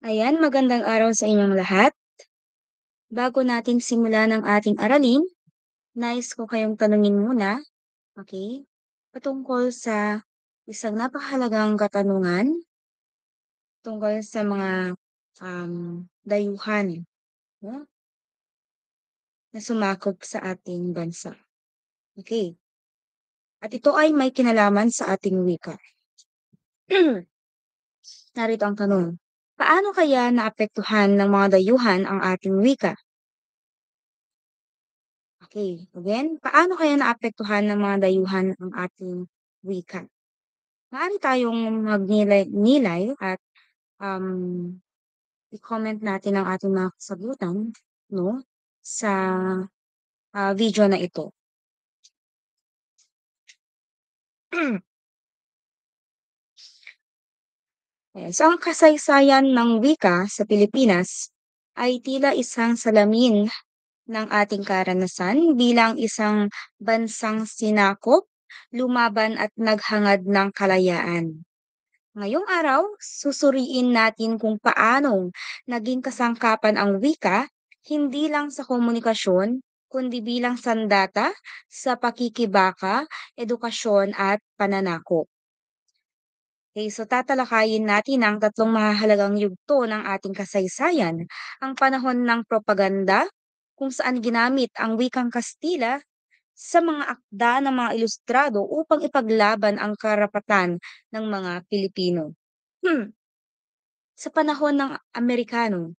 Ayan, magandang araw sa inyong lahat. Bago natin simulan ang ating aralin, nais ko kayong tanungin muna, okay, patungkol sa isang napakahalagang katanungan tungkol sa mga dayuhan, no, na sumakop sa ating bansa. Okay, at ito ay may kinalaman sa ating wika. Narito ang tanong, paano kaya naapektuhan ng mga dayuhan ang ating wika? Okay, again, paano kaya naapektuhan ng mga dayuhan ang ating wika? Maaari tayong magnilay-nilay at um, i-comment natin ang ating mga kasagutan, no, sa video na ito. Ayan, so, ang kasaysayan ng wika sa Pilipinas ay tila isang salamin ng ating karanasan bilang isang bansang sinakop, lumaban at naghangad ng kalayaan. Ngayong araw, susuriin natin kung paano naging kasangkapan ang wika hindi lang sa komunikasyon, kundi bilang sandata sa pakikibaka, edukasyon at pananakop. Okay, so tatalakayin natin ang tatlong mahahalagang yugto ng ating kasaysayan. Ang panahon ng propaganda, kung saan ginamit ang wikang Kastila sa mga akda ng mga ilustrado upang ipaglaban ang karapatan ng mga Pilipino. Sa panahon ng Amerikano,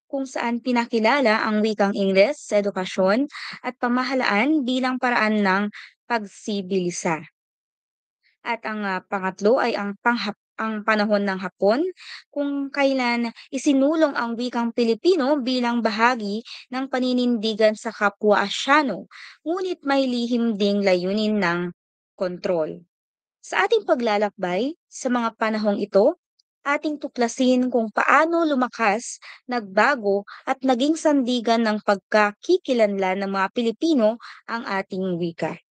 kung saan pinakilala ang wikang Ingles sa edukasyon at pamahalaan bilang paraan ng pagsibilisa. At ang pangatlo ay ang panahon ng Hapon, kung kailan isinulong ang wikang Pilipino bilang bahagi ng paninindigan sa kapwa Asyano, ngunit may lihim ding layunin ng kontrol. Sa ating paglalakbay sa mga panahong ito, ating tuklasin kung paano lumakas, nagbago at naging sandigan ng pagkakikilanlan ng mga Pilipino ang ating wika.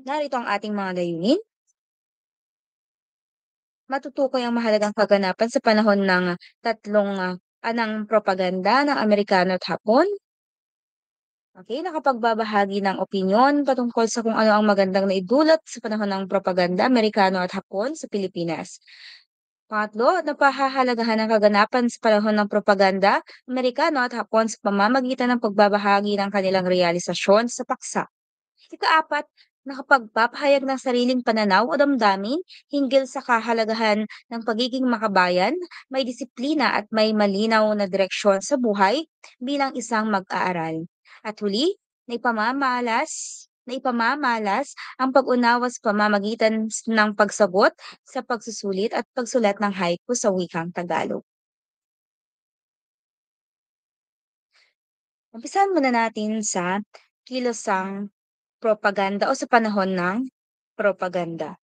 Narito ang ating mga layunin. Matutukoy ang mahalagang kaganapan sa panahon ng tatlong ng propaganda ng Amerikano at Hapon. Okay, nakapagbabahagi ng opinyon patungkol sa kung ano ang magandang naidulot sa panahon ng propaganda Amerikano at Hapon sa Pilipinas. Pangatlo, napahahalagahan ng kaganapan sa panahon ng propaganda Amerikano at Hapon sa pamamagitan ng pagbabahagi ng kanilang realisasyon sa paksa. Ikaapat, nakapagpapahayag ng sariling pananaw o damdamin hinggil sa kahalagahan ng pagiging makabayan, may disiplina at may malinaw na direksyon sa buhay bilang isang mag-aaral. At huli, naipamamalas ang pag-unawa sa pamamagitan ng pagsagot sa pagsusulit at pagsulat ng haiku sa wikang Tagalog. Umpisahan muna natin sa kilosang propaganda o sa panahon ng propaganda.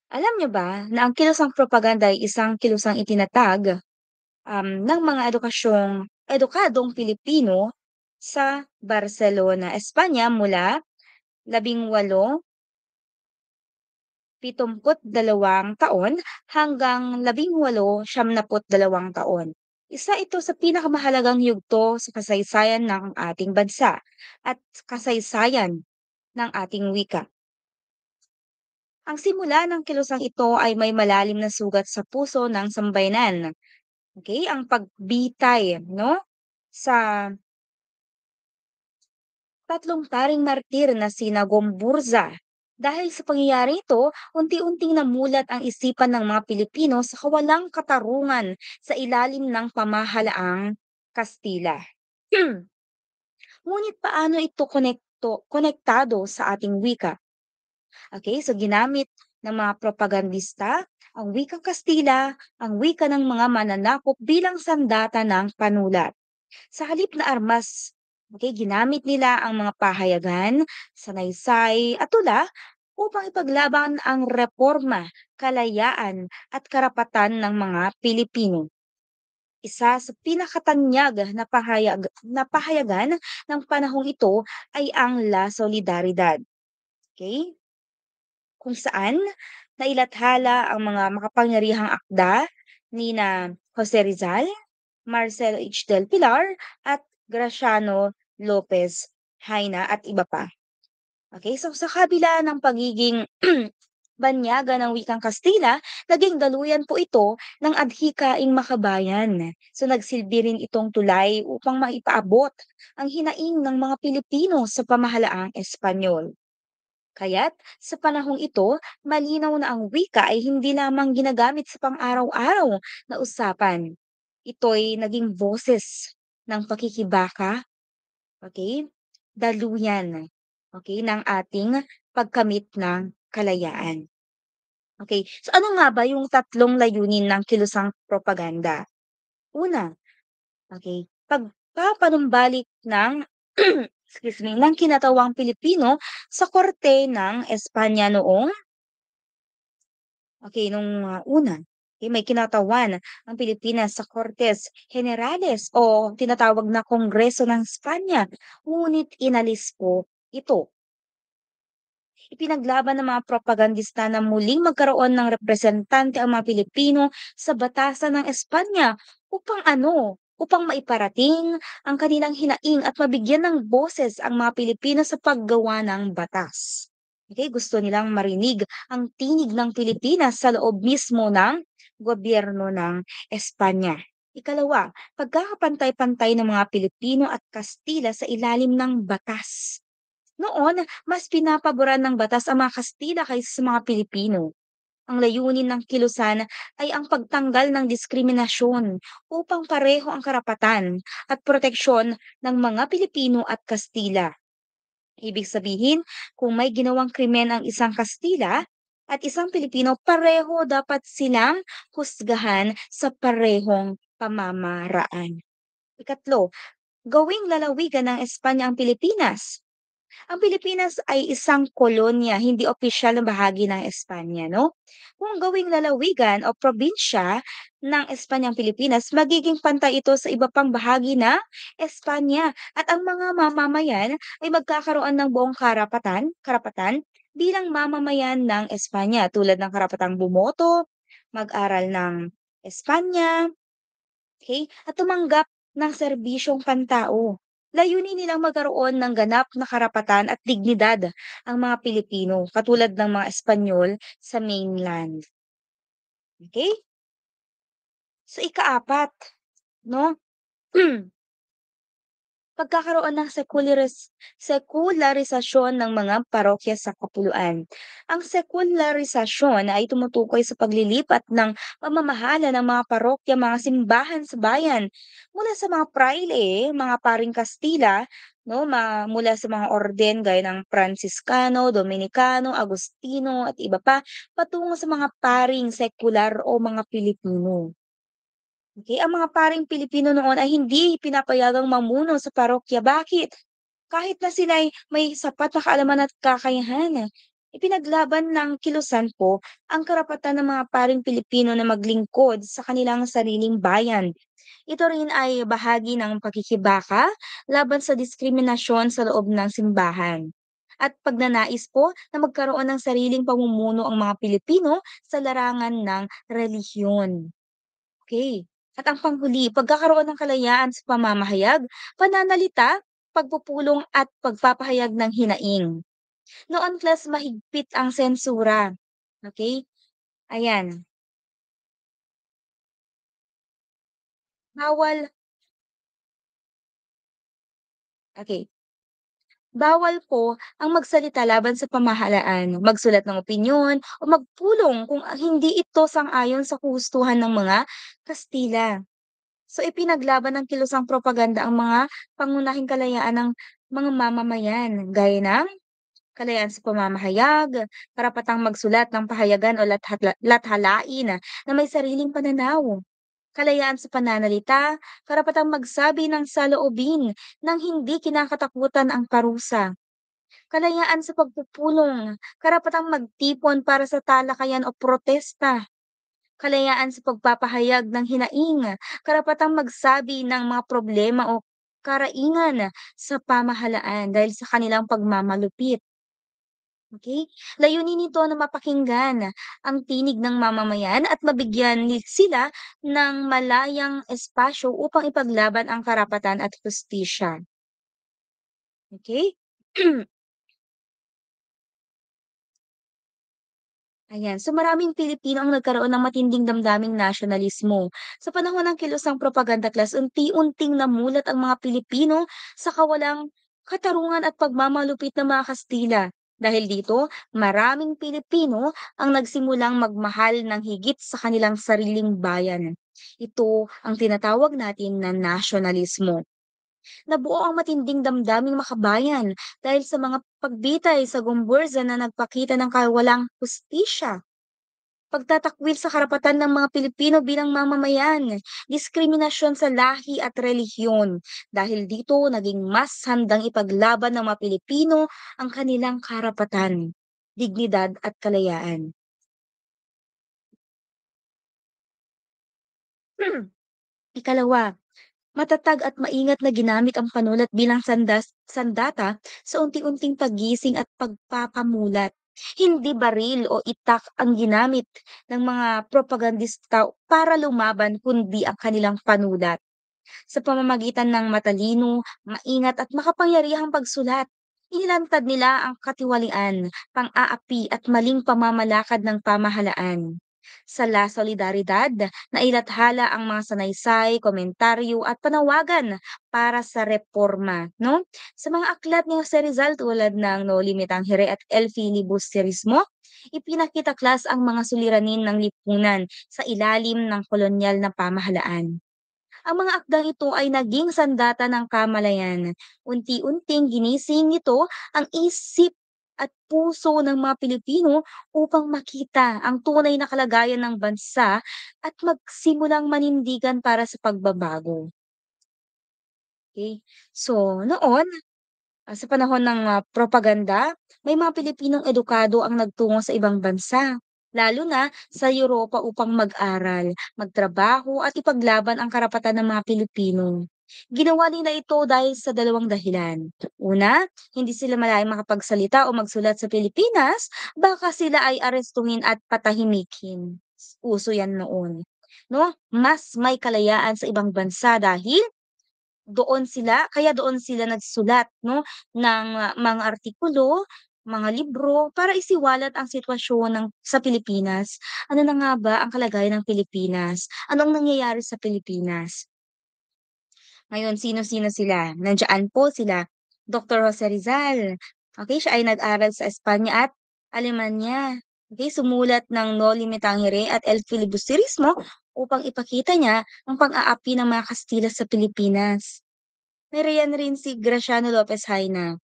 Alam niyo ba na ang kilusang propaganda ay isang kilusang itinatag ng mga edukadong Pilipino sa Barcelona, Espanya mula 1872 taon hanggang 1892 taon. Isa ito sa pinakamahalagang yugto sa kasaysayan ng ating bansa at kasaysayan ng ating wika. Ang simula ng kilusang ito ay may malalim na sugat sa puso ng sambayanan. Okay, ang pagbitay, no, sa tatlong taring martir na sina Gomburza. Dahil sa pangyayari ito, unti-unting namulat ang isipan ng mga Pilipino sa kawalang katarungan sa ilalim ng pamahalaang Kastila. Ngunit paano ito konektado sa ating wika? Okay, so ginamit ng mga propagandista ang wikang Kastila, ang wika ng mga mananakop bilang sandata ng panulat. Sa halip na armas, okay, ginamit nila ang mga pahayagan, sanaysay at tula upang ipaglaban ang reforma, kalayaan at karapatan ng mga Pilipino. Isa sa pinakatanyag na pahayagan ng panahong ito ay ang La Solidaridad. Okay, kung saan nailathala ang mga makapangyarihang akda nina Jose Rizal, Marcelo H. del Pilar at Graciano Lopez Haina at iba pa. Okay, so sa kabila ng pagiging banyaga ng wikang Kastila, naging daluyan po ito ng adhikaing makabayan. So nagsilbi rin itong tulay upang maipaabot ang hinaing ng mga Pilipino sa pamahalaang Espanyol. Kaya't sa panahong ito, malinaw na ang wika ay hindi lamang ginagamit sa pang-araw-araw na usapan. Ito'y naging boses ng pakikibaka, okay, daluyan, okay, ng ating pagkamit ng kalayaan. Okay, so ano nga ba yung tatlong layunin ng kilusang propaganda? Una, okay, pagpapanumbalik ng excuse me, ng kinatawang Pilipino sa korte ng Espanya noong una, may kinatawan ang Pilipinas sa Cortes Generales o tinatawag na Kongreso ng Espanya, ngunit inalis po ito. Ipinaglaban ng mga propagandista na muling magkaroon ng representante ang mga Pilipino sa batasan ng Espanya upang upang maiparating ang kanilang hinaing at mabigyan ng boses ang mga Pilipino sa paggawa ng batas. Okay, gusto nilang marinig ang tinig ng Pilipinas sa loob mismo ng gobyerno ng Espanya. Ikalawa, pagkakapantay-pantay ng mga Pilipino at Kastila sa ilalim ng batas. Noon, mas pinapaboran ng batas ang mga Kastila kaysa sa mga Pilipino. Ang layunin ng kilusan ay ang pagtanggal ng diskriminasyon upang pareho ang karapatan at proteksyon ng mga Pilipino at Kastila. Ibig sabihin, kung may ginawang krimen ang isang Kastila at isang Pilipino, pareho dapat silang husgahan sa parehong pamamaraan. Ikatlo, gawing lalawigan ng Espanya ang Pilipinas. Ang Pilipinas ay isang kolonya, hindi opisyal na bahagi ng Espanya, no? Kung gawing lalawigan o probinsya ng Espanya ang Pilipinas, magiging pantay ito sa iba pang bahagi ng Espanya at ang mga mamamayan ay magkakaroon ng buong karapatan bilang mamamayan ng Espanya tulad ng karapatang bumoto, mag-aral ng Espanya, okay, at tumanggap ng serbisyong pantao. Layunin nilang magkaroon ng ganap na karapatan at dignidad ang mga Pilipino, katulad ng mga Espanyol sa mainland. Okay? So ikaapat, no? Pagkakaroon ng sekularisasyon ng mga parokya sa kapuluan. Ang sekularisasyon ay tumutukoy sa paglilipat ng pamamahala ng mga parokya, mga simbahan sa bayan mula sa mga praile, mga paring Kastila, no, mula sa mga orden gaya ng Franciscano, Dominicano, Agustino at iba pa, patungo sa mga paring sekular o mga Pilipino. Okay, ang mga paring Pilipino noon ay hindi pinapayagang mamuno sa parokya. Bakit? Kahit na sila ay may sapat na kaalaman at kakayahan. Ipinaglaban ng kilusan po ang karapatan ng mga paring Pilipino na maglingkod sa kanilang sariling bayan. Ito rin ay bahagi ng pakikibaka laban sa diskriminasyon sa loob ng simbahan. At pagnanais po na magkaroon ng sariling pamumuno ang mga Pilipino sa larangan ng relihiyon. Okay. At ang panghuli, pagkakaroon ng kalayaan sa pamamahayag, pananalita, pagpupulong at pagpapahayag ng hinaing. Noon plus mahigpit ang sensura. Okay? Ayan. Bawal, okay. Bawal po ang magsalita laban sa pamahalaan, magsulat ng opinyon o magpulong kung hindi ito sang-ayon sa kagustuhan ng mga Kastila. So ipinaglaban ng kilusang propaganda ang mga pangunahing kalayaan ng mga mamamayan, gaya ng kalayaan sa pamamahayag, karapatang magsulat ng pahayagan o lathalain na may sariling pananaw, kalayaan sa pananalita, karapatang magsabi ng saloobin nang hindi kinakatakutan ang parusa, kalayaan sa pagpupulong, karapatang magtipon para sa talakayan o protesta, kalayaan sa pagpapahayag ng hinaing, karapatang magsabi ng mga problema o karaingan sa pamahalaan dahil sa kanilang pagmamalupit. Okay? Layunin nito na mapakinggan ang tinig ng mamamayan at mabigyan sila ng malayang espasyo upang ipaglaban ang karapatan at hustisya. Okay? Ayan. So maraming Pilipino ang nagkaroon ng matinding damdaming nasyonalismo. Sa panahon ng kilusang propaganda class, unti-unting namulat ang mga Pilipino sa kawalang katarungan at pagmamalupit ng mga Kastila. Dahil dito, maraming Pilipino ang nagsimulang magmahal ng higit sa kanilang sariling bayan. Ito ang tinatawag natin na nasyonalismo. Nabuo ang matinding damdaming makabayan dahil sa mga pagbitay sa gumburza na nagpakita ng kawalang hustisya, pagtatakwil sa karapatan ng mga Pilipino bilang mamamayan, diskriminasyon sa lahi at relihiyon. Dahil dito, naging mas handang ipaglaban ng mga Pilipino ang kanilang karapatan, dignidad at kalayaan. Ikalawa, matatag at maingat na ginamit ang panulat bilang sandata sa unti-unting paggising at pagpapamulat. Hindi baril o itak ang ginamit ng mga propagandista para lumaban kundi ang kanilang panulat sa pamamagitan ng matalino, maingat at makapangyarihang pagsulat. Inilantad nila ang katiwalian, pang-aapi at maling pamamalakad ng pamahalaan. Sa La Solidaridad, nailathala ang mga sanaysay, komentaryo at panawagan para sa reforma. No? Sa mga aklat ni Jose Rizal tulad ng No Limitang Hire at El Filibusterismo, ipinakita ang mga suliranin ng lipunan sa ilalim ng kolonyal na pamahalaan. Ang mga akdang ito ay naging sandata ng kamalayan. Unti-unting ginising nito ang isip at puso ng mga Pilipino upang makita ang tunay na kalagayan ng bansa at magsimulang manindigan para sa pagbabago. Okay? So, noon, sa panahon ng propaganda, may mga Pilipinong edukado ang nagtungo sa ibang bansa, lalo na sa Europa upang mag-aral, magtrabaho at ipaglaban ang karapatan ng mga Pilipino. Ginawa nila ito dahil sa dalawang dahilan. Una, hindi sila malayang makapagsalita o magsulat sa Pilipinas, baka sila ay arestuhin at patahimikin. Uso yan noon. No? Mas may kalayaan sa ibang bansa dahil doon sila nagsulat 'no, ng mga artikulo, mga libro para isiwalat ang sitwasyon sa Pilipinas. Ano na nga ba ang kalagayan ng Pilipinas? Ano ang nangyayari sa Pilipinas? Ngayon sino-sino sila? Nandiyan po sila Dr. Jose Rizal, okey, siya ay nag-aral sa Espanya at Alemanya. Okey, sumulat ng Noli Me Tangere at El Filibusterismo upang ipakita niya ang pang-aapi ng mga Kastila sa Pilipinas. Nariyan rin si Graciano Lopez Haina.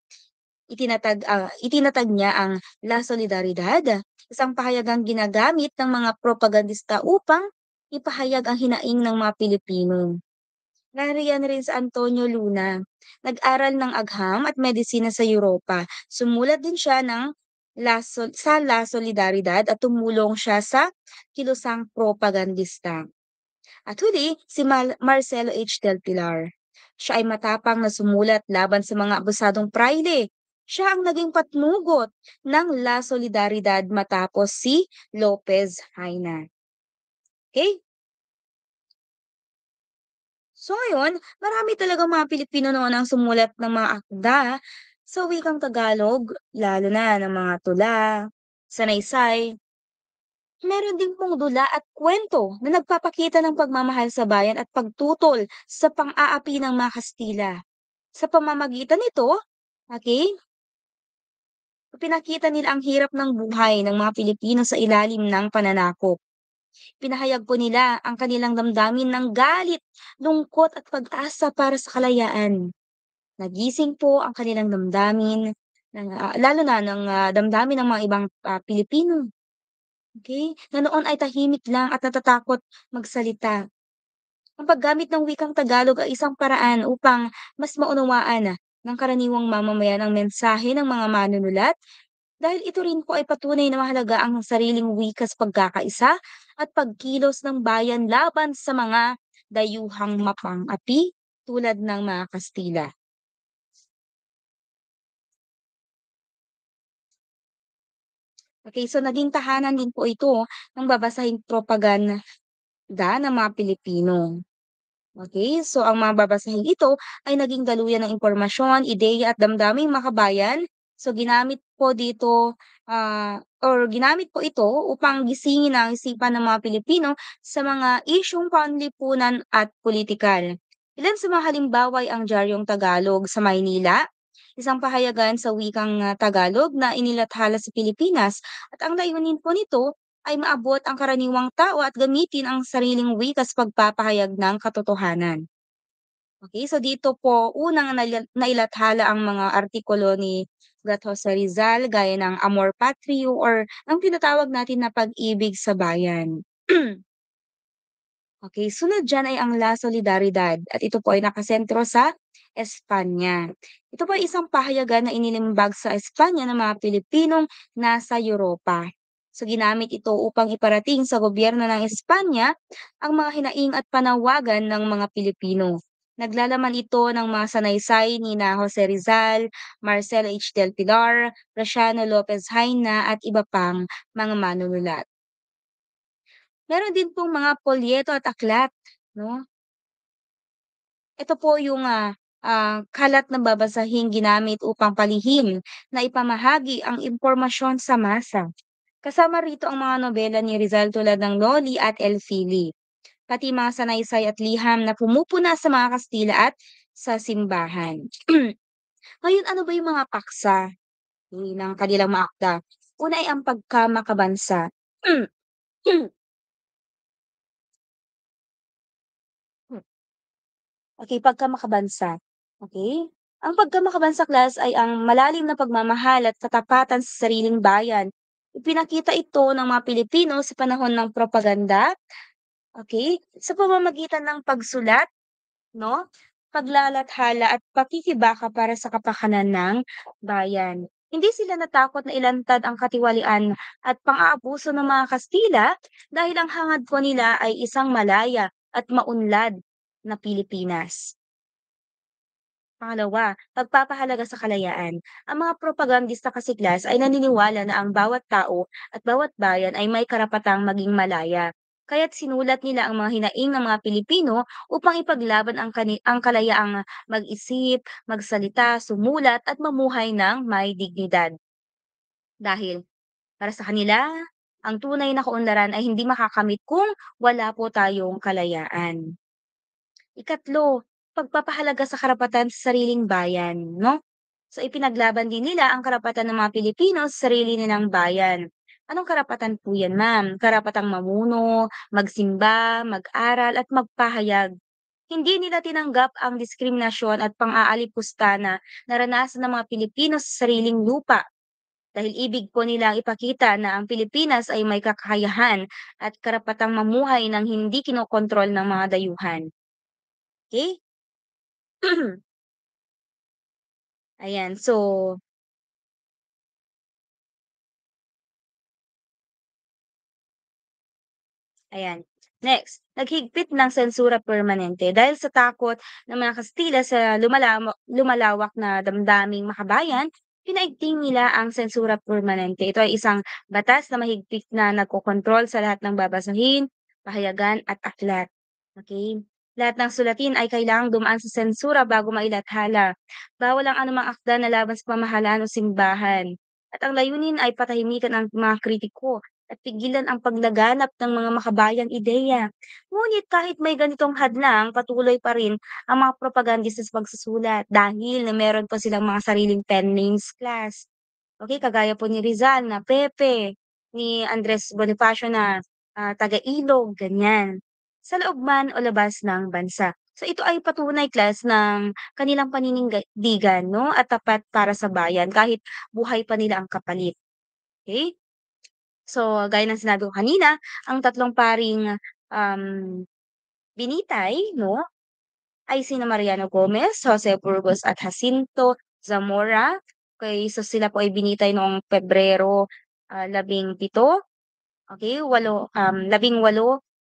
Itinatag niya ang La Solidaridad, isang pahayagang ginagamit ng mga propagandista upang ipahayag ang hinaing ng mga Pilipino. Nariyan rin si Antonio Luna, nag-aral ng agham at medisina sa Europa. Sumulat din siya ng sa La Solidaridad at tumulong siya sa kilusang propagandista. At huli, si Marcelo H. Del Pilar. Siya ay matapang na sumulat laban sa mga abusadong prayle. Siya ang naging patnugot ng La Solidaridad matapos si Lopez Haina. Okay? So ngayon, marami talagang mga Pilipino noon ang sumulat ng mga akda sa wikang Tagalog, lalo na ng mga tula, sanaysay. Meron din pong dula at kwento na nagpapakita ng pagmamahal sa bayan at pagtutol sa pang-aapi ng mga Kastila. Sa pamamagitan nito, okay, pinakita nila ang hirap ng buhay ng mga Pilipino sa ilalim ng pananakop. Pinahayag po nila ang kanilang damdamin ng galit, lungkot at pag-asa para sa kalayaan. Nagising po ang kanilang damdamin, lalo na ng damdamin ng mga ibang Pilipino. Okay, na noon ay tahimik lang at natatakot magsalita. Ang paggamit ng wikang Tagalog ay isang paraan upang mas maunawaan ng karaniwang mamamayan ang mensahe ng mga manunulat dahil ito rin po ay patunay na mahalaga ang sariling wika sa pagkakaisa at pagkilos ng bayan laban sa mga dayuhang mapang-api tulad ng mga Kastila. Okay, so naging tahanan din po ito ng babasahing propaganda ng mga Pilipino. Okay, so ang mga babasaheng ito ay naging daluyan ng impormasyon, ideya at damdaming makabayan. So ginamit po dito or ginamit po ito upang gisingin ang isipan ng mga Pilipino sa mga isyung panlipunan at politikal. Ilan sa mga halimbawa ay ang Diaryong Tagalog sa Maynila, isang pahayagan sa wikang Tagalog na inilathala sa Pilipinas at ang layunin po nito ay maabot ang karaniwang tao at gamitin ang sariling wika sa pagpapahayag ng katotohanan. Okay, so dito po unang nailathala ang mga artikulo ni Gatthon Rizal gaya ng Amor Patrio or ang tinatawag natin na pag-ibig sa bayan. Okay, sunod diyan ay ang La Solidaridad at ito po ay nakasentro sa Espanya. Ito po ay isang pahayagan na inilimbag sa Espanya ng mga Pilipinong nasa Europa. So ginamit ito upang iparating sa gobyerno ng Espanya ang mga hinaing at panawagan ng mga Pilipino. Naglalaman ito ng mga sanaysay ni na Jose Rizal, Marcelo H. Del Pilar, Graciano Lopez Haina at iba pang mga manunulat. Meron din pong mga polyeto at aklat, 'no? Ito po yung, kalat na babasahing ginamit upang palihim na ipamahagi ang impormasyon sa masa. Kasama rito ang mga nobela ni Rizal tulad ng Noli at El Fili, pati mga sanaysay at liham na pumupuna sa mga Kastila at sa simbahan. Ngayon, ano ba yung mga paksa, ng kanilang mga akda? Una ay ang pagkamakabansa. Okay, pagkamakabansa, okay. Ang pagkamakabansa class ay ang malalim na pagmamahal at katapatan sa sariling bayan. Ipinakita ito ng mga Pilipino sa panahon ng propaganda, okay, sa pamamagitan ng pagsulat, 'no, paglalathala at pakikibaka para sa kapakanan ng bayan. Hindi sila natakot na ilantad ang katiwalian at pang-aabuso ng mga Kastila dahil ang hangad po nila ay isang malaya at maunlad na Pilipinas. Pangalawa, pagpapahalaga sa kalayaan. Ang mga propagandista kasi class ay naniniwala na ang bawat tao at bawat bayan ay may karapatang maging malaya. Kaya't sinulat nila ang mga hinaing ng mga Pilipino upang ipaglaban ang kalayaang mag-isip, magsalita, sumulat at mamuhay ng may dignidad. Dahil para sa kanila, ang tunay na kaunlaran ay hindi makakamit kung wala po tayong kalayaan. Ikatlo, pagpapahalaga sa karapatan sa sariling bayan, 'no? So ipinaglaban din nila ang karapatan ng mga Pilipino sa sarili nilang bayan. Anong karapatan po 'yan, ma'am? Karapatang mamuno, magsimba, mag-aral at magpahayag. Hindi nila tinanggap ang diskriminasyon at pang-aalipusta na naranasan ng mga Pilipino sa sariling lupa dahil ibig po nilang ipakita na ang Pilipinas ay may kakayahan at karapatang mamuhay ng hindi kinokontrol ng mga dayuhan. Okay? Ayan, so ayan. Next, naghigpit ng sensura permanente dahil sa takot ng mga Kastila sa lumalawak na damdaming makabayan, pinaigting nila ang sensura permanente. Ito ay isang batas na mahigpit na nagkokontrol sa lahat ng babasahin, pahayagan at aklat. Okay? Lahat ng sulatin ay kailangang dumaan sa sensura bago mailathala. Bawal ang anumang akda na laban sa pamahalaan o simbahan. At ang layunin ay patahimikan ang mga kritiko at pigilan ang paglaganap ng mga makabayang ideya. Ngunit kahit may ganitong hadlang, patuloy pa rin ang mga propagandista sa pagsusulat dahil na meron pa silang mga sariling pen names class. Okay, kagaya po ni Rizal na Pepe, ni Andres Bonifacio na taga-Ilog, ganyan. Sa loob man o labas ng bansa. So ito ay patunay class ng kanilang paninindigan, no, at tapat para sa bayan kahit buhay pa nila ang kapalit. Okay? So, gaya ng sinabi ko kanina, ang tatlong paring, um, binitay 'no, ay sina Mariano Gomez, Jose Burgos at Jacinto Zamora. Okey, so sila po ay binitay noong Pebrero, 17, okey, 18,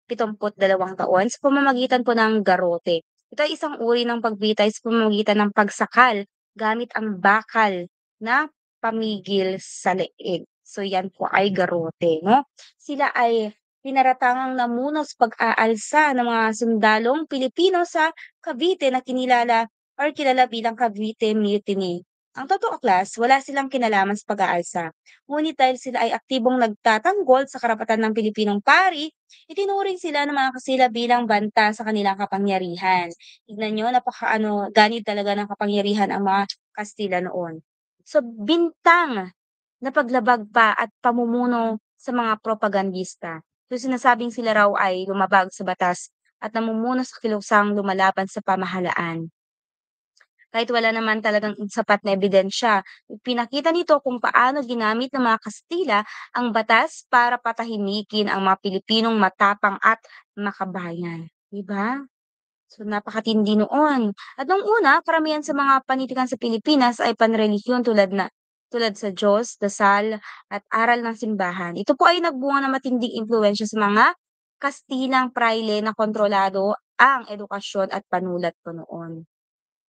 72 taon sa pamamagitan po ng garote. Ito ay isang uri ng pagbitay sa pamamagitan ng pagsakal gamit ang bakal na pamigil sa leeg. So yan po ay garote 'no. Sila ay pinaratangang namuno sa pag-aalsa ng mga sundalong Pilipino sa Cavite na kilala bilang Cavite Mutiny. Ang totoo class, wala silang kinalaman sa pag-aalsa. Ngunit dahil sila ay aktibong nagtatanggol sa karapatan ng Pilipinong pari, itinuring sila ng mga Kastila bilang banta sa kanilang kapangyarihan. Tignan niyo napakaano, ganid talaga ng kapangyarihan ang mga Kastila noon. So bintang na paglabag pa at pamumuno sa mga propagandista. So sinasabing sila raw ay lumabag sa batas at namumuno sa kilusang lumalaban sa pamahalaan. Kahit wala naman talagang sapat na ebidensya, pinakita nito kung paano ginamit ng mga Kastila ang batas para patahimikin ang mga Pilipinong matapang at makabayan. 'Di ba? So, napakatindi noon. At nung una, karamihan sa mga panitikan sa Pilipinas ay panrelihiyon tulad sa Diyos, dasal, at aral ng simbahan. Ito po ay nagbunga ng matinding impluwensya sa mga Kastilang praile na kontrolado ang edukasyon at panulat po noon.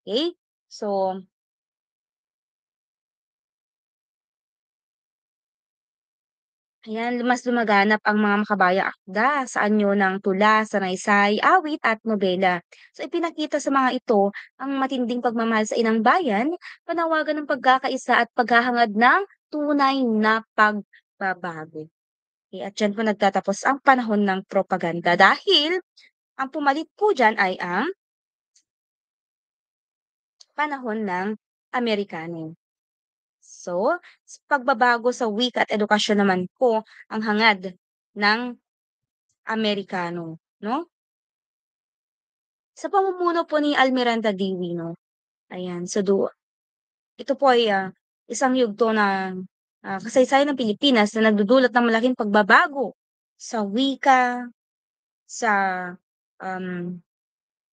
Okay? So, ayan, mas lumaganap ang mga makabayang akda sa anyo ng tula, sanaysay, awit at nobela. So ipinakita sa mga ito ang matinding pagmamahal sa inang bayan, panawagan ng pagkakaisa at paghahangad ng tunay na pagbabago. Okay, at dyan po nagtatapos ang panahon ng propaganda dahil ang pumalit po dyan ay ang panahon ng Amerikano. So, pagbabago sa wika at edukasyon naman po ang hangad ng Amerikano, 'no? Sa pamumuno po ni Almiranta Diwi 'no, ayan, ito po ay, isang yugto ng, kasaysayan ng Pilipinas na nagdudulot ng malaking pagbabago sa wika, sa, um,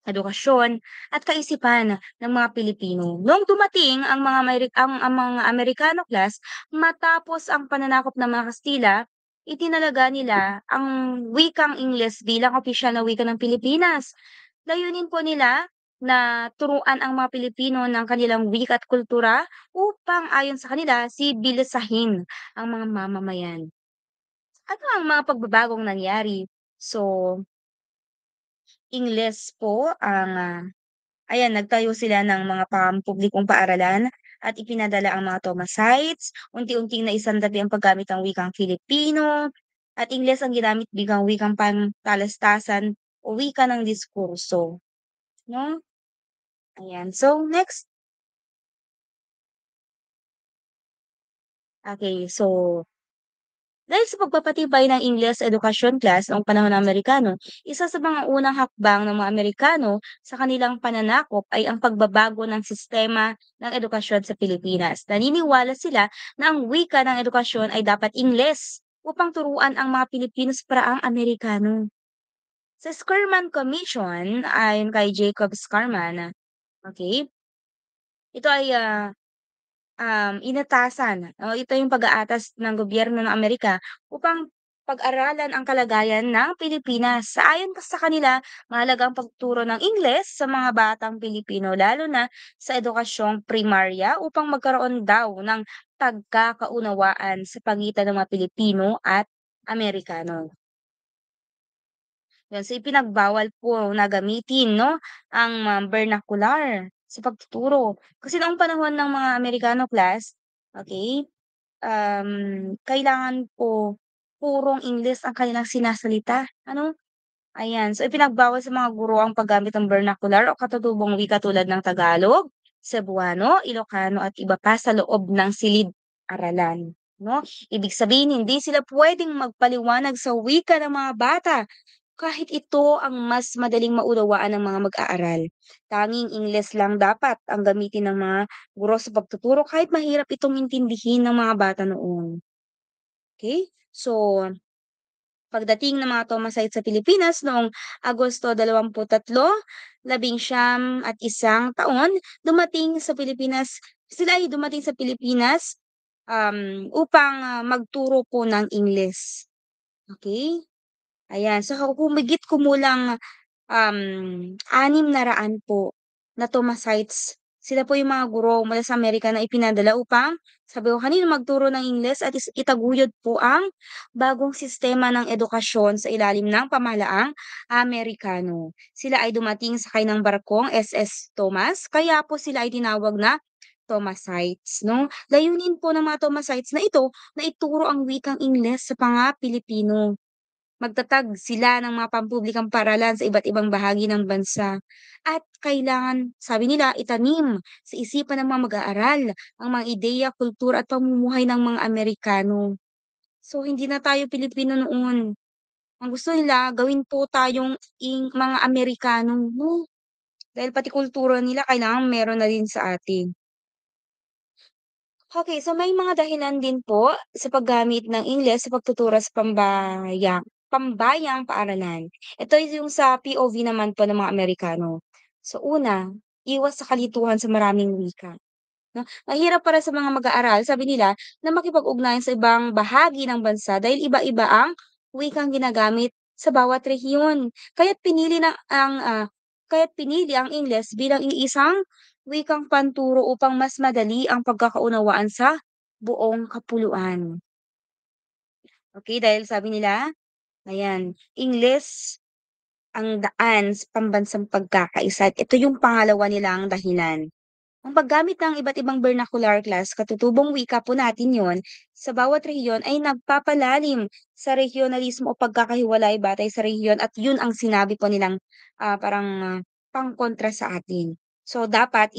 edukasyon at kaisipan ng mga Pilipino. Noong dumating ang mga Amerikano class matapos ang pananakop ng mga Kastila, itinalaga nila ang wikang Ingles bilang opisyal na wika ng Pilipinas. Layunin po nila na turuan ang mga Pilipino ng kanilang wika at kultura upang ayon sa kanila sibilisahin ang mga mamamayan. Ano ang mga pagbabagong nangyari? So, Ingles po ang, ayan, nagtayo sila ng mga pampublikong paaralan at ipinadala ang mga Thomasites, unti-unting naisantabi ang paggamit ng wikang Filipino at Ingles ang ginamit bilang wikang pangtalastasan o wika ng diskurso, 'no? Ayan, so next, okay, so dahil sa pagpapatibay ng Ingles sa edukasyon class noong panahon ng Amerikano, isa sa mga unang hakbang ng mga Amerikano sa kanilang pananakop ay ang pagbabago ng sistema ng edukasyon sa Pilipinas. Naniniwala sila na ang wika ng edukasyon ay dapat Ingles upang turuan ang mga Pilipino sa paraang Amerikano. Sa Scarman Commission, ayon kay Jacob Scarman, okay, ito ay inatasan o ito yung pag-aatas ng gobyerno ng Amerika upang pag-aralan ang kalagayan ng Pilipinas. Ayon pa sa kanila, mahalaga ang pagturo ng Ingles sa mga batang Pilipino lalo na sa edukasyong primarya upang magkaroon daw ng pagkakaunawaan sa pagitan ng mga Pilipino at Amerikano. Yan, so ipinagbawal po na gamitin 'no, ang vernacular sa pagtuturo. Kasi noong panahon ng mga Amerikano class, okey, kailangan po purong Ingles ang kanilang sinasalita, ano? Ayan, so ipinagbawal sa mga guro ang paggamit ng vernacular o katutubong wika tulad ng Tagalog, Cebuano, Ilocano at iba pa sa loob ng silid-aralan, 'no? Ibig sabihin hindi sila puwedeng magpaliwanag sa wika ng mga bata kahit ito ang mas madaling maunawaan ng mga mag-aaral. Tanging Ingles lang dapat ang gamitin ng mga guro sa pagtuturo kahit mahirap itong intindihin ng mga bata noon. Okay? So, pagdating ng mga Tomasite sa Pilipinas noong Agosto 23, 11 at 1 taon, sila ay dumating sa Pilipinas upang magturo po ng Ingles. Okay? Ayan, so humigit kumulang 600 po na Thomasites Sila po yung mga guro mula sa Amerika na ipinadala upang, sabi ko kanina, magturo ng Ingles at itaguyod po ang bagong sistema ng edukasyon sa ilalim ng pamahalaang Amerikano. Sila ay dumating sakay ng barkong SS Thomas, kaya po sila ay tinawag na Thomasites, 'no? Layunin po ng mga Thomasites na ito na ituro ang wikang Ingles sa mga Pilipino. Magtatag sila ng mga pampublikang paaralan sa iba't ibang bahagi ng bansa at kailangan, sabi nila, itanim sa isipan ng mga mag-aaral ang mga ideya, kultura at pamumuhay ng mga Amerikano. So, hindi na tayo Pilipino noon. Ang gusto nila, gawin po tayong mga Amerikano, 'no? Dahil pati kultura nila kailangan meron na din sa atin. Okay, so may mga dahilan din po sa paggamit ng Ingles sa pagtuturo sa pambayang paaralan. Ito is yung sa POV naman po ng mga Amerikano. So una, iwas sa kalituhan sa maraming wika, 'no? Mahirap para sa mga mag-aaral, sabi nila, na makipag-ugnayan sa ibang bahagi ng bansa dahil iba-iba ang wikang ginagamit sa bawat rehiyon. Kaya't pinili ang Ingles bilang iisang wikang panturo upang mas madali ang pagkakaunawaan sa buong kapuluan. Okay, dahil sabi nila, ayan, Ingles ang daan sa pambansang pagkakaisa at ito yung pangalawa nilang dahilan. Ang paggamit ng iba't ibang vernacular class, katutubong wika po natin yon, sa bawat rehiyon ay nagpapalalim sa regionalismo o pagkakahiwalay batay sa rehiyon at yun ang sinabi po nilang parang pangkontra sa atin. So dapat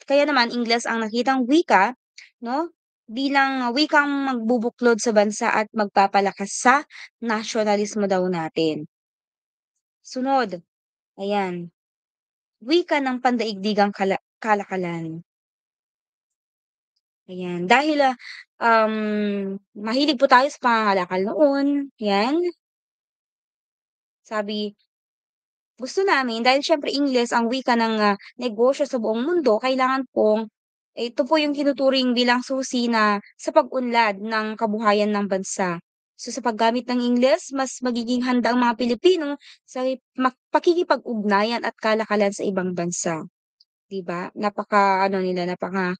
kaya naman Ingles ang nakitang wika, no? Bilang wikang magbubuklod sa bansa at magpapalakas sa nasyonalismo daw natin. Sunod, ayan, wika ng pandaigdigang kalakalan. Ayan, dahil, mahilig po tayo sa pangangalakal noon, 'yan. Sabi, gusto namin dahil siyempre Ingles ang wika ng, negosyo sa buong mundo, kailangan pong ito po yung tinuturing bilang susi na sa pag-unlad ng kabuhayan ng bansa. So, sa paggamit ng Ingles, mas magiging handa ang mga Pilipino sa pakikipag-ugnayan at kalakalan sa ibang bansa, 'di ba? Napaka-ano nila, napaka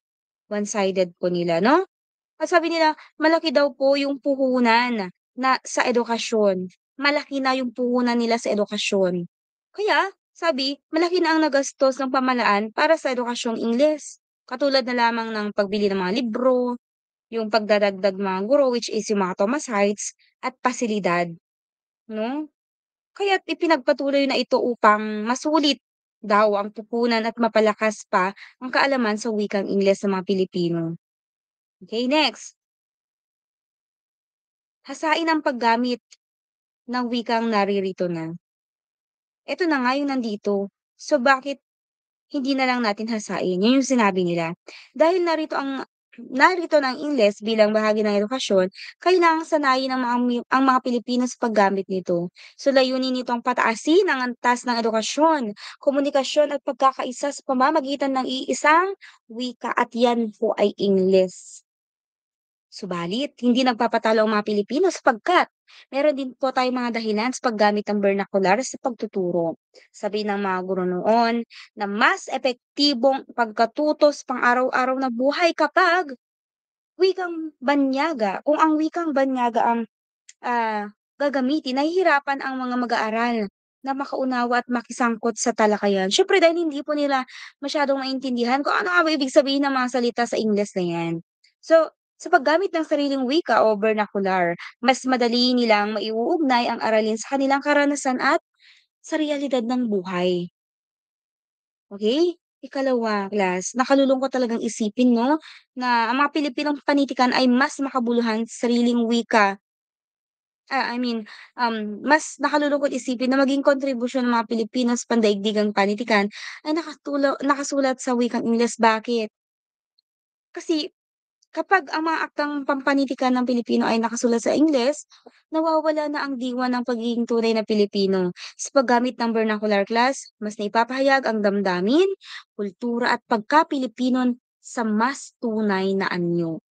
one-sided po nila, 'no? At sabi nila, malaki daw po yung puhunan na sa edukasyon. Malaki na yung puhunan nila sa edukasyon. Kaya, sabi, malaki na ang nagastos ng pamahalaan para sa edukasyong Ingles. Katulad na lamang ng pagbili ng mga libro, yung pagdadagdag mga guro, which is yung mga Thomasites, at pasilidad, no? Kaya't ipinagpatuloy na ito upang masulit daw ang pupunan at mapalakas pa ang kaalaman sa wikang Ingles ng mga Pilipino. Okay, next. Hasain ang paggamit ng wikang naririto na. Eto na nga yung nandito. So, bakit hindi na lang natin hasain? Yun yung sinabi nila. Dahil narito ng Ingles bilang bahagi ng edukasyon, kailangang sanayin ang mga Pilipino sa paggamit nito. So, layunin nitong pataasin ang antas ng edukasyon, komunikasyon at pagkakaisa sa pamamagitan ng iisang wika at yan po ay Ingles. Subalit, hindi nagpapatalo ang mga Pilipino sapagkat meron din po tayong mga dahilan sa paggamit ng vernacular sa pagtuturo. Sabi ng mga guro noon na mas epektibong pagkatutos pang araw-araw na buhay kapag wikang banyaga. Kung ang wikang banyaga ang gagamitin, nahihirapan ang mga mag-aaral na makaunawa at makisangkot sa talakayan. Siyempre dahil hindi po nila masyadong maintindihan kung ano nga ba ibig sabihin ng mga salita sa Ingles na yan. So, sa paggamit ng sariling wika o vernacular, mas madali nilang maiuugnay ang aralin sa kanilang karanasan at sa realidad ng buhay. Okay? Ikalawa, class, nakalulungkot talagang isipin, no, na ang mga Pilipinong panitikan ay mas makabuluhan sa sariling wika. Mas nakalulungkot isipin na maging kontribusyon ng mga Pilipino sa pandaigdigang panitikan ay nakasulat sa wikang Ingles. Bakit? Kasi kapag ang mga aktang pampanitikan ng Pilipino ay nakasulat sa Ingles, nawawala na ang diwa ng pagiging tunay na Pilipino. Sa paggamit ng vernacular class, mas naipapahayag ang damdamin, kultura at pagka-Pilipino sa mas tunay na anyo.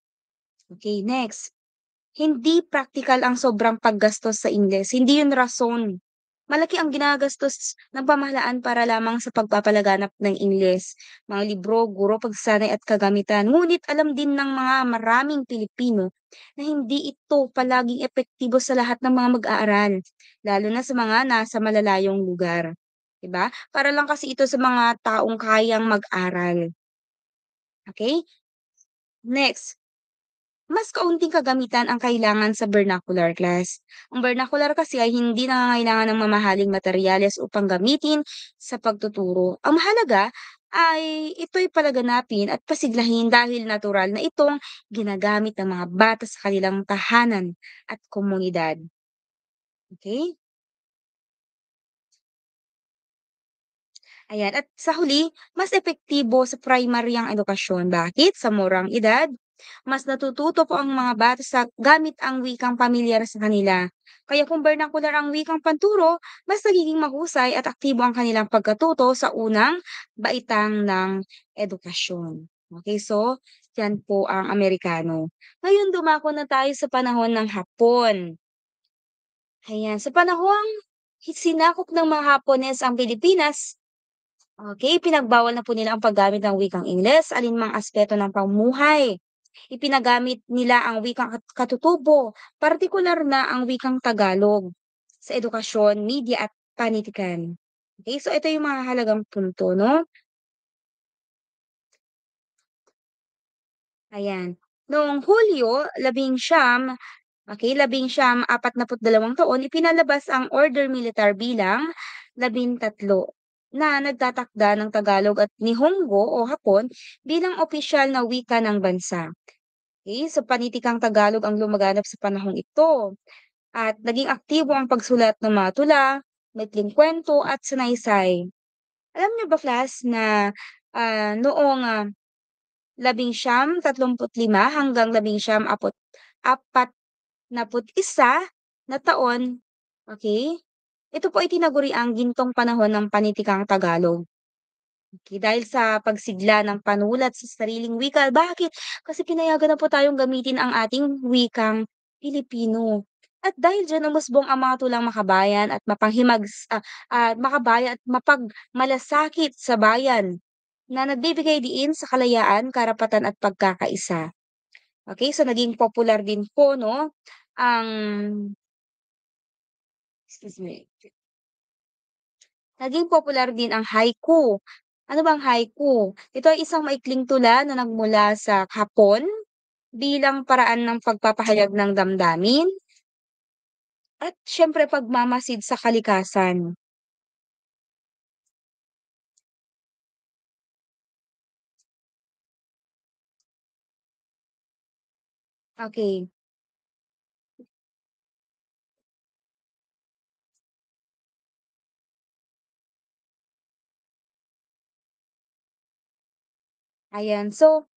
Okay, next. Hindi praktikal ang sobrang paggastos sa Ingles, hindi yun rason malaki ang ginagastos ng pamahalaan para lamang sa pagpapalaganap ng Ingles, mga libro, guro, pagsasanay at kagamitan. Ngunit alam din ng mga maraming Pilipino na hindi ito palaging epektibo sa lahat ng mga mag-aaral, lalo na sa mga nasa malalayong lugar, 'di ba? Para lang kasi ito sa mga taong kayang mag-aral, okey? Next, mas kaunting kagamitan ang kailangan sa vernacular class. Ang vernacular kasi ay hindi nangangailangan ng mamahaling materyales upang gamitin sa pagtuturo. Ang mahalaga ay ito'y palaganapin at pasiglahin dahil natural na itong ginagamit ng mga bata sa kanilang tahanan at komunidad. Okay? Ayan, at sa huli, mas epektibo sa primary ang edukasyon. Bakit? Sa murang edad, mas natututo po ang mga bata sa gamit ang wikang pamilyar sa kanila. Kaya kung vernacular ang wikang panturo, mas nagiging mahusay at aktibo ang kanilang pagkatuto sa unang baitang ng edukasyon. Okay, so yan po ang Amerikano. Ngayon dumako na tayo sa panahon ng Hapon. Ayan, sa panahong sinakop ng mga Hapones ang Pilipinas, okay, pinagbawal na po nila ang paggamit ng wikang Ingles, alinmang aspeto ng pamumuhay. Ipinagamit nila ang wikang katutubo, partikular na ang wikang Tagalog sa edukasyon, media at panitikan. Okay, so ito yung mga halagang punto, no? Ayan. Noong Hulyo 19, okay, 1942 taon, ipinalabas ang Order Militar bilang 13 na nagtatakda ng Tagalog at Nihongo o Hapon bilang opisyal na wika ng bansa. Okay, so panitikang Tagalog ang lumaganap sa panahong ito at naging aktibo ang pagsulat ng mga tula, maikling kwento at sanaysay. Alam niyo ba class na noong 1935 hanggang 1941 na taon, okey? Ito po ay tinaguri ang gintong panahon ng panitikang Tagalog. Okey, dahil sa pagsigla ng panulat sa sariling wika. Bakit? Kasi pinayagan na po tayong gamitin ang ating wikang Pilipino. At dahil diyan umusbong ang mga tulang makabayan at makabaya at mapagmalasakit sa bayan na nagbibigay diin sa kalayaan, karapatan at pagkakaisa. Okey, so naging popular din po 'no, ang excuse me, naging popular din ang haiku. Ano bang haiku? Ito ay isang maikling tula na nagmula sa Hapon bilang paraan ng pagpapahayag ng damdamin at siyempre pagmamasid sa kalikasan. Okey, ayan. So,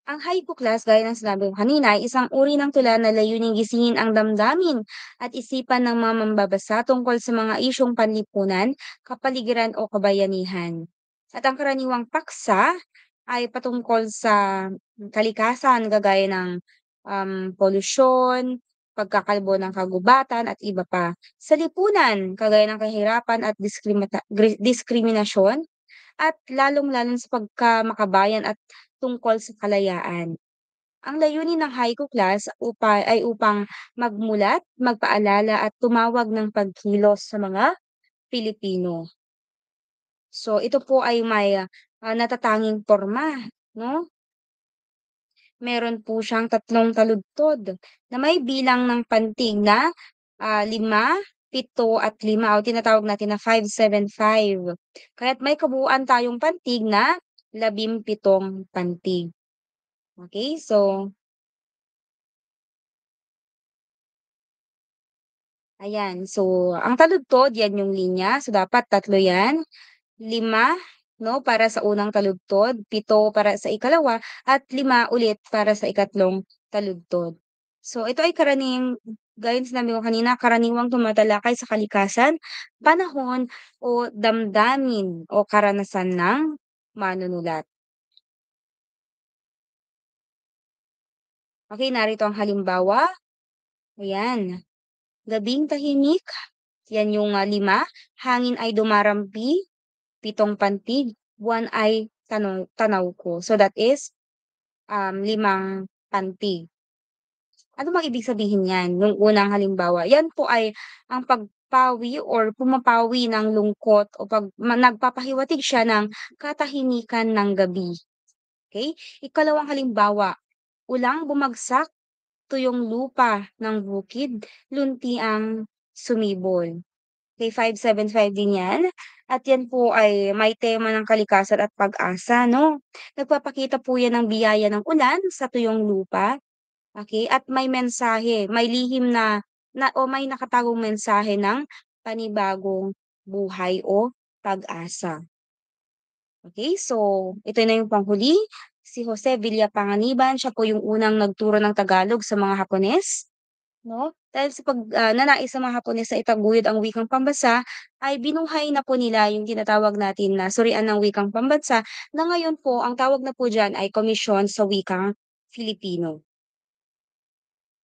ang haiku class, gaya ng sinabi ko kanina, ay isang uri ng tula na layuning gisingin ang damdamin at isipan ng mga mambabasa tungkol sa mga isyung panlipunan, kapaligiran o kabayanihan. At ang karaniwang paksa ay patungkol sa kalikasan gagaya ng polusyon, pagkakalbo ng kagubatan at iba pa. Sa lipunan, kagaya ng kahirapan at diskriminasyon, at lalong-lalo sa pagkamakabayan at tungkol sa kalayaan. Ang layunin ng haiku class ay upang magmulat, magpaalala at tumawag ng pagkilos sa mga Pilipino. So ito po ay may natatanging porma, 'no? Meron po siyang tatlong taludtod na may bilang ng pantig na 5, 7 at 5 o tinatawag natin na 5, 7, 5. Kaya't may kabuuan tayong pantig na 17 pantig. Okay, so ayan. So ang taludtod yan yung linya, so dapat tatlo yan. 5 'no, para sa unang taludtod, 7 para sa ikalawa, at 5 ulit para sa ikatlong taludtod. So ito ay gaya ng sinabi ko kanina, karaniwang tumatalakay sa kalikasan, panahon o damdamin o karanasan ng manunulat. Okey, narito ang halimbawa. Ayan, gabing tahimik, yan yung 5, hangin ay dumarampi, 7 pantig, buwan ay tanaw tanaw ko. So that is, 5 pantig. Ano bang ibig sabihin niyan, yung unang halimbawa? Yan po ay ang pagpawi or pumapawi ng lungkot o nagpapahiwatig siya ng katahimikan ng gabi, okey? Ikalawang halimbawa, ulang bumagsak, tuyong lupa ng bukid, luntiang sumibol. Okay, 575 din 'yan at 'yan po ay may tema ng kalikasan at pag-asa 'no. Nagpapakita po 'yan ng biyaya ng ulan sa tuyong lupa, okey, at may mensahe, may lihim na o may nakatagong mensahe ng panibagong buhay o pag-asa. Okay, so ito na yung panghuli, si Jose Villapanganiban, siya po yung unang nagturo ng Tagalog sa mga Hapones. 'No, dahil sa nanais ng mga Hapon na itaguyod ang wikang pambasa, ay binuhay na po nila yung tinatawag natin na Surian ng Wikang Pambansa na ngayon po ang tawag na po diyan ay Komisyon sa Wikang Filipino.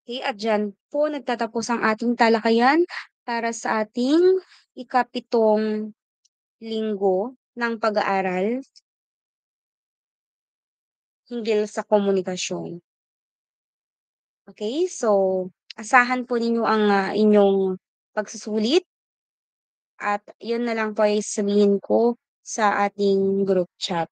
Okay, at diyan po nagtatapos ang ating talakayan para sa ating ikapitong linggo ng pag-aaral hinggil sa komunikasyon. Okay, so asahan po ninyo ang, inyong pagsusulit. At yun na lang po ay sasabihin ko sa ating group chat.